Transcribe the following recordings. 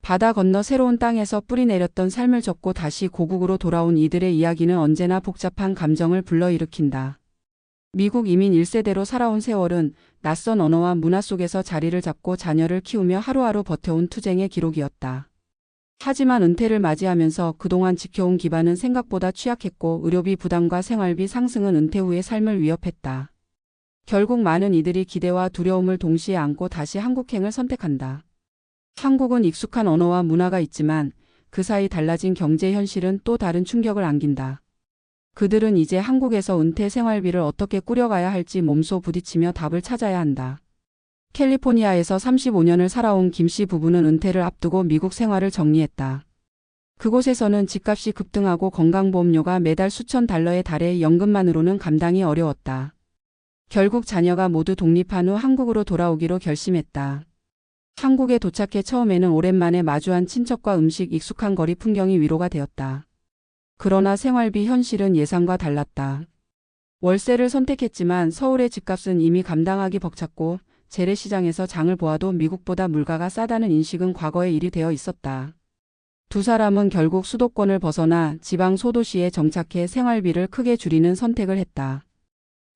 바다 건너 새로운 땅에서 뿌리 내렸던 삶을 접고 다시 고국으로 돌아온 이들의 이야기는 언제나 복잡한 감정을 불러일으킨다. 미국 이민 1세대로 살아온 세월은 낯선 언어와 문화 속에서 자리를 잡고 자녀를 키우며 하루하루 버텨온 투쟁의 기록이었다. 하지만 은퇴를 맞이하면서 그동안 지켜온 기반은 생각보다 취약했고 의료비 부담과 생활비 상승은 은퇴 후의 삶을 위협했다. 결국 많은 이들이 기대와 두려움을 동시에 안고 다시 한국행을 선택한다. 한국은 익숙한 언어와 문화가 있지만 그 사이 달라진 경제 현실은 또 다른 충격을 안긴다. 그들은 이제 한국에서 은퇴 생활비를 어떻게 꾸려가야 할지 몸소 부딪히며 답을 찾아야 한다. 캘리포니아에서 35년을 살아온 김 씨 부부는 은퇴를 앞두고 미국 생활을 정리했다. 그곳에서는 집값이 급등하고 건강보험료가 매달 수천 달러에 달해 연금만으로는 감당이 어려웠다. 결국 자녀가 모두 독립한 후 한국으로 돌아오기로 결심했다. 한국에 도착해 처음에는 오랜만에 마주한 친척과 음식, 익숙한 거리 풍경이 위로가 되었다. 그러나 생활비 현실은 예상과 달랐다. 월세를 선택했지만 서울의 집값은 이미 감당하기 벅찼고 재래시장에서 장을 보아도 미국보다 물가가 싸다는 인식은 과거의 일이 되어 있었다. 두 사람은 결국 수도권을 벗어나 지방 소도시에 정착해 생활비를 크게 줄이는 선택을 했다.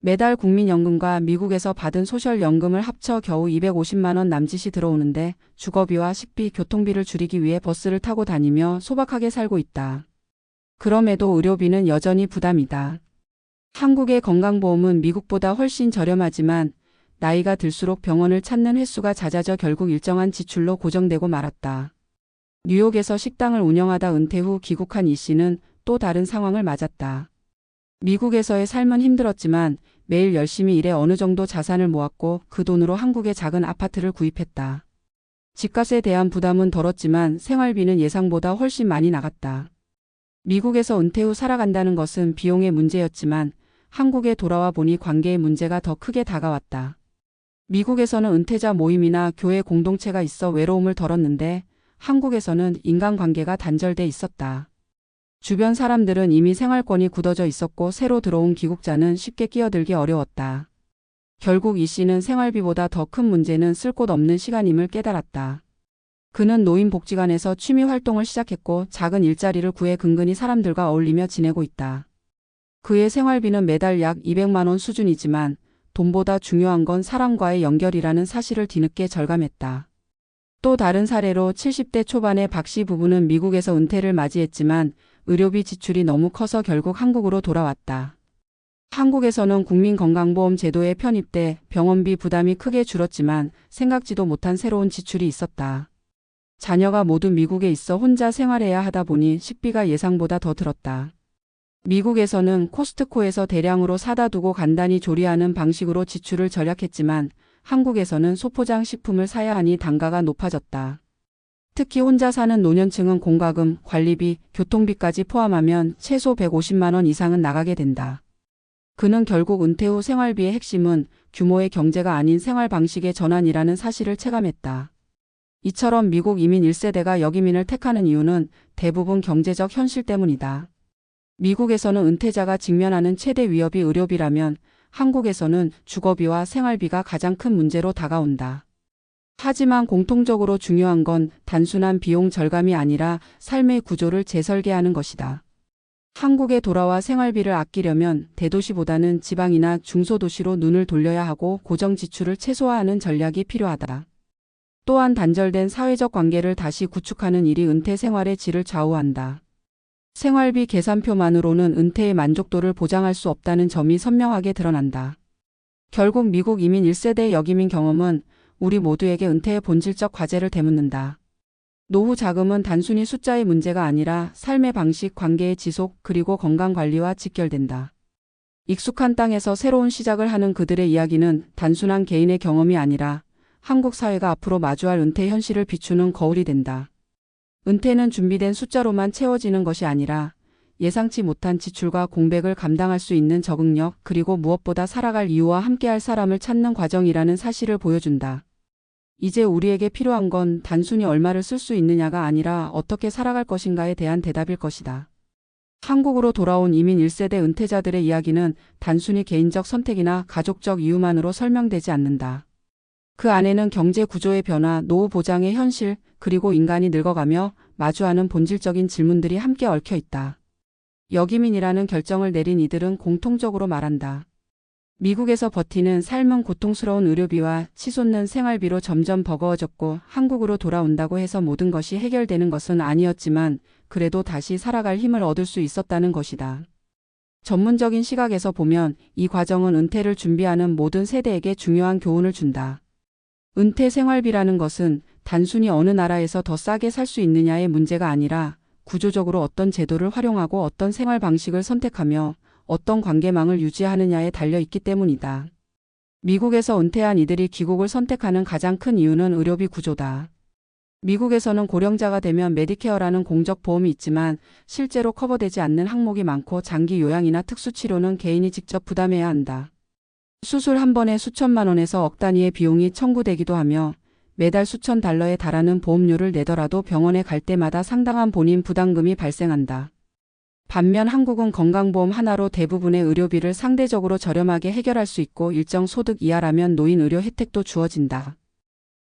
매달 국민연금과 미국에서 받은 소셜연금을 합쳐 겨우 250만 원 남짓이 들어오는데 주거비와 식비, 교통비를 줄이기 위해 버스를 타고 다니며 소박하게 살고 있다. 그럼에도 의료비는 여전히 부담이다. 한국의 건강보험은 미국보다 훨씬 저렴하지만 나이가 들수록 병원을 찾는 횟수가 잦아져 결국 일정한 지출로 고정되고 말았다. 뉴욕에서 식당을 운영하다 은퇴 후 귀국한 이 씨는 또 다른 상황을 맞았다. 미국에서의 삶은 힘들었지만 매일 열심히 일해 어느 정도 자산을 모았고 그 돈으로 한국의 작은 아파트를 구입했다. 집값에 대한 부담은 덜었지만 생활비는 예상보다 훨씬 많이 나갔다. 미국에서 은퇴 후 살아간다는 것은 비용의 문제였지만 한국에 돌아와 보니 관계의 문제가 더 크게 다가왔다. 미국에서는 은퇴자 모임이나 교회 공동체가 있어 외로움을 덜었는데 한국에서는 인간관계가 단절돼 있었다. 주변 사람들은 이미 생활권이 굳어져 있었고 새로 들어온 귀국자는 쉽게 끼어들기 어려웠다. 결국 이 씨는 생활비보다 더 큰 문제는 쓸 곳 없는 시간임을 깨달았다. 그는 노인복지관에서 취미 활동을 시작했고 작은 일자리를 구해 근근히 사람들과 어울리며 지내고 있다. 그의 생활비는 매달 약 200만 원 수준이지만 돈보다 중요한 건 사람과의 연결이라는 사실을 뒤늦게 절감했다. 또 다른 사례로 70대 초반의 박 씨 부부는 미국에서 은퇴를 맞이했지만 의료비 지출이 너무 커서 결국 한국으로 돌아왔다. 한국에서는 국민건강보험 제도에 편입돼 병원비 부담이 크게 줄었지만 생각지도 못한 새로운 지출이 있었다. 자녀가 모두 미국에 있어 혼자 생활해야 하다 보니 식비가 예상보다 더 들었다. 미국에서는 코스트코에서 대량으로 사다 두고 간단히 조리하는 방식으로 지출을 절약했지만 한국에서는 소포장 식품을 사야 하니 단가가 높아졌다. 특히 혼자 사는 노년층은 공과금, 관리비, 교통비까지 포함하면 최소 150만 원 이상은 나가게 된다. 그는 결국 은퇴 후 생활비의 핵심은 규모의 경제가 아닌 생활 방식의 전환이라는 사실을 체감했다. 이처럼 미국 이민 1세대가 여기민을 택하는 이유는 대부분 경제적 현실 때문이다. 미국에서는 은퇴자가 직면하는 최대 위협이 의료비라면 한국에서는 주거비와 생활비가 가장 큰 문제로 다가온다. 하지만 공통적으로 중요한 건 단순한 비용 절감이 아니라 삶의 구조를 재설계하는 것이다. 한국에 돌아와 생활비를 아끼려면 대도시보다는 지방이나 중소도시로 눈을 돌려야 하고 고정 지출을 최소화하는 전략이 필요하다. 또한 단절된 사회적 관계를 다시 구축하는 일이 은퇴 생활의 질을 좌우한다. 생활비 계산표만으로는 은퇴의 만족도를 보장할 수 없다는 점이 선명하게 드러난다. 결국 미국 이민 1세대의 여기민 경험은 우리 모두에게 은퇴의 본질적 과제를 되묻는다. 노후 자금은 단순히 숫자의 문제가 아니라 삶의 방식, 관계의 지속, 그리고 건강관리와 직결된다. 익숙한 땅에서 새로운 시작을 하는 그들의 이야기는 단순한 개인의 경험이 아니라 한국 사회가 앞으로 마주할 은퇴 현실을 비추는 거울이 된다. 은퇴는 준비된 숫자로만 채워지는 것이 아니라 예상치 못한 지출과 공백을 감당할 수 있는 적응력, 그리고 무엇보다 살아갈 이유와 함께할 사람을 찾는 과정이라는 사실을 보여준다. 이제 우리에게 필요한 건 단순히 얼마를 쓸 수 있느냐가 아니라 어떻게 살아갈 것인가에 대한 대답일 것이다. 한국으로 돌아온 이민 1세대 은퇴자들의 이야기는 단순히 개인적 선택이나 가족적 이유만으로 설명되지 않는다. 그 안에는 경제 구조의 변화, 노후 보장의 현실, 그리고 인간이 늙어가며 마주하는 본질적인 질문들이 함께 얽혀 있다. 역이민이라는 결정을 내린 이들은 공통적으로 말한다. 미국에서 버티는 삶은 고통스러운 의료비와 치솟는 생활비로 점점 버거워졌고 한국으로 돌아온다고 해서 모든 것이 해결되는 것은 아니었지만 그래도 다시 살아갈 힘을 얻을 수 있었다는 것이다. 전문적인 시각에서 보면 이 과정은 은퇴를 준비하는 모든 세대에게 중요한 교훈을 준다. 은퇴 생활비라는 것은 단순히 어느 나라에서 더 싸게 살 수 있느냐의 문제가 아니라 구조적으로 어떤 제도를 활용하고 어떤 생활 방식을 선택하며 어떤 관계망을 유지하느냐에 달려 있기 때문이다. 미국에서 은퇴한 이들이 귀국을 선택하는 가장 큰 이유는 의료비 구조다. 미국에서는 고령자가 되면 메디케어라는 공적 보험이 있지만 실제로 커버되지 않는 항목이 많고 장기 요양이나 특수치료는 개인이 직접 부담해야 한다. 수술 한 번에 수천만 원에서 억 단위의 비용이 청구되기도 하며 매달 수천 달러에 달하는 보험료를 내더라도 병원에 갈 때마다 상당한 본인 부담금이 발생한다. 반면 한국은 건강보험 하나로 대부분의 의료비를 상대적으로 저렴하게 해결할 수 있고 일정 소득 이하라면 노인 의료 혜택도 주어진다.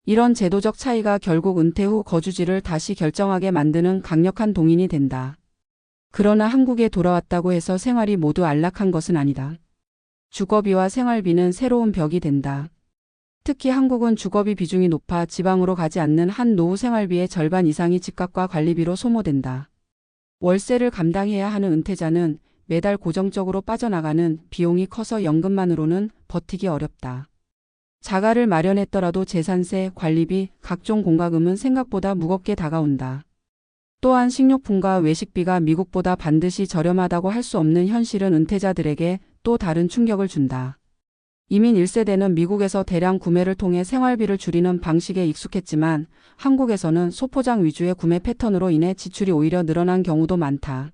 이런 제도적 차이가 결국 은퇴 후 거주지를 다시 결정하게 만드는 강력한 동인이 된다. 그러나 한국에 돌아왔다고 해서 생활이 모두 안락한 것은 아니다. 주거비와 생활비는 새로운 벽이 된다. 특히 한국은 주거비 비중이 높아 지방으로 가지 않는 한 노후 생활비의 절반 이상이 집값과 관리비로 소모된다. 월세를 감당해야 하는 은퇴자는 매달 고정적으로 빠져나가는 비용이 커서 연금만으로는 버티기 어렵다. 자가를 마련했더라도 재산세, 관리비, 각종 공과금은 생각보다 무겁게 다가온다. 또한 식료품과 외식비가 미국보다 반드시 저렴하다고 할 수 없는 현실은 은퇴자들에게 또 다른 충격을 준다. 이민 1세대는 미국에서 대량 구매를 통해 생활비를 줄이는 방식에 익숙했지만 한국에서는 소포장 위주의 구매 패턴으로 인해 지출이 오히려 늘어난 경우도 많다.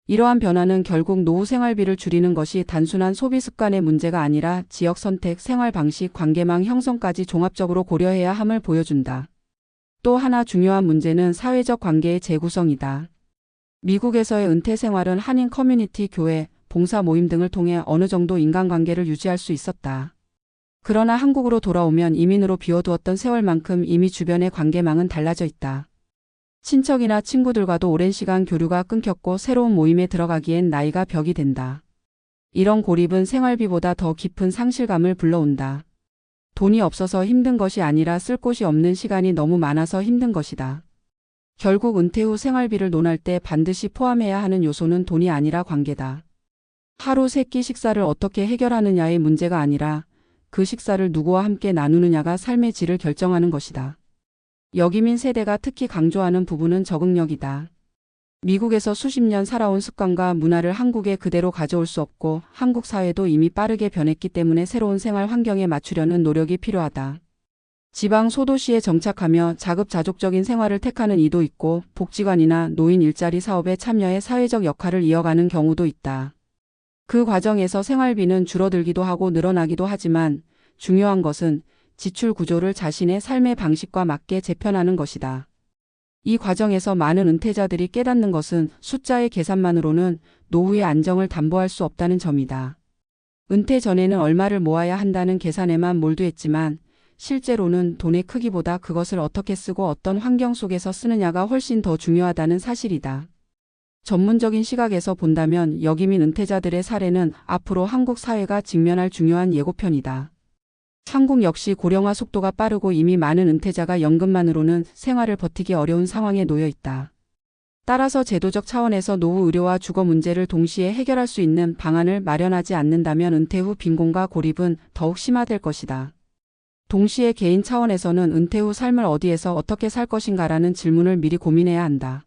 이러한 변화는 결국 노후 생활비를 줄이는 것이 단순한 소비 습관의 문제가 아니라 지역 선택, 생활 방식, 관계망 형성까지 종합적으로 고려해야 함을 보여준다. 또 하나 중요한 문제는 사회적 관계의 재구성이다. 미국에서의 은퇴 생활은 한인 커뮤니티, 교회, 봉사 모임 등을 통해 어느 정도 인간관계를 유지할 수 있었다. 그러나 한국으로 돌아오면 이민으로 비워두었던 세월만큼 이미 주변의 관계망은 달라져 있다. 친척이나 친구들과도 오랜 시간 교류가 끊겼고 새로운 모임에 들어가기엔 나이가 벽이 된다. 이런 고립은 생활비보다 더 깊은 상실감을 불러온다. 돈이 없어서 힘든 것이 아니라 쓸 곳이 없는 시간이 너무 많아서 힘든 것이다. 결국 은퇴 후 생활비를 논할 때 반드시 포함해야 하는 요소는 돈이 아니라 관계다. 하루 3끼 식사를 어떻게 해결하느냐의 문제가 아니라 그 식사를 누구와 함께 나누느냐가 삶의 질을 결정하는 것이다. 역이민 세대가 특히 강조하는 부분은 적응력이다. 미국에서 수십 년 살아온 습관과 문화를 한국에 그대로 가져올 수 없고 한국 사회도 이미 빠르게 변했기 때문에 새로운 생활 환경에 맞추려는 노력이 필요하다. 지방 소도시에 정착하며 자급자족적인 생활을 택하는 이도 있고 복지관이나 노인 일자리 사업에 참여해 사회적 역할을 이어가는 경우도 있다. 그 과정에서 생활비는 줄어들기도 하고 늘어나기도 하지만 중요한 것은 지출 구조를 자신의 삶의 방식과 맞게 재편하는 것이다. 이 과정에서 많은 은퇴자들이 깨닫는 것은 숫자의 계산만으로는 노후의 안정을 담보할 수 없다는 점이다. 은퇴 전에는 얼마를 모아야 한다는 계산에만 몰두했지만 실제로는 돈의 크기보다 그것을 어떻게 쓰고 어떤 환경 속에서 쓰느냐가 훨씬 더 중요하다는 사실이다. 전문적인 시각에서 본다면 역이민 은퇴자들의 사례는 앞으로 한국 사회가 직면할 중요한 예고편이다. 한국 역시 고령화 속도가 빠르고 이미 많은 은퇴자가 연금만으로는 생활을 버티기 어려운 상황에 놓여 있다. 따라서 제도적 차원에서 노후 의료와 주거 문제를 동시에 해결할 수 있는 방안을 마련하지 않는다면 은퇴 후 빈곤과 고립은 더욱 심화될 것이다. 동시에 개인 차원에서는 은퇴 후 삶을 어디에서 어떻게 살 것인가라는 질문을 미리 고민해야 한다.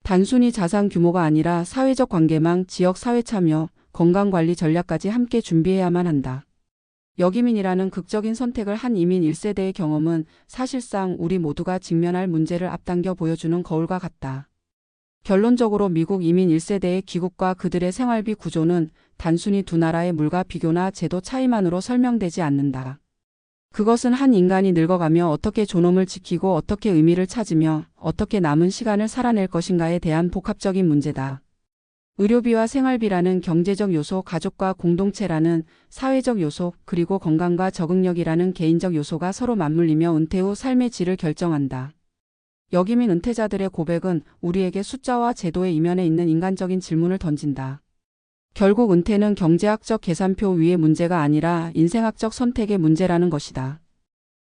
단순히 자산 규모가 아니라 사회적 관계망, 지역 사회 참여, 건강관리 전략까지 함께 준비해야만 한다. 역이민이라는 극적인 선택을 한 이민 1세대의 경험은 사실상 우리 모두가 직면할 문제를 앞당겨 보여주는 거울과 같다. 결론적으로 미국 이민 1세대의 귀국과 그들의 생활비 구조는 단순히 두 나라의 물가 비교나 제도 차이만으로 설명되지 않는다. 그것은 한 인간이 늙어가며 어떻게 존엄을 지키고 어떻게 의미를 찾으며 어떻게 남은 시간을 살아낼 것인가에 대한 복합적인 문제다. 의료비와 생활비라는 경제적 요소, 가족과 공동체라는 사회적 요소, 그리고 건강과 적응력이라는 개인적 요소가 서로 맞물리며 은퇴 후 삶의 질을 결정한다. 여기민 은퇴자들의 고백은 우리에게 숫자와 제도의 이면에 있는 인간적인 질문을 던진다. 결국 은퇴는 경제학적 계산표 위의 문제가 아니라 인생학적 선택의 문제라는 것이다.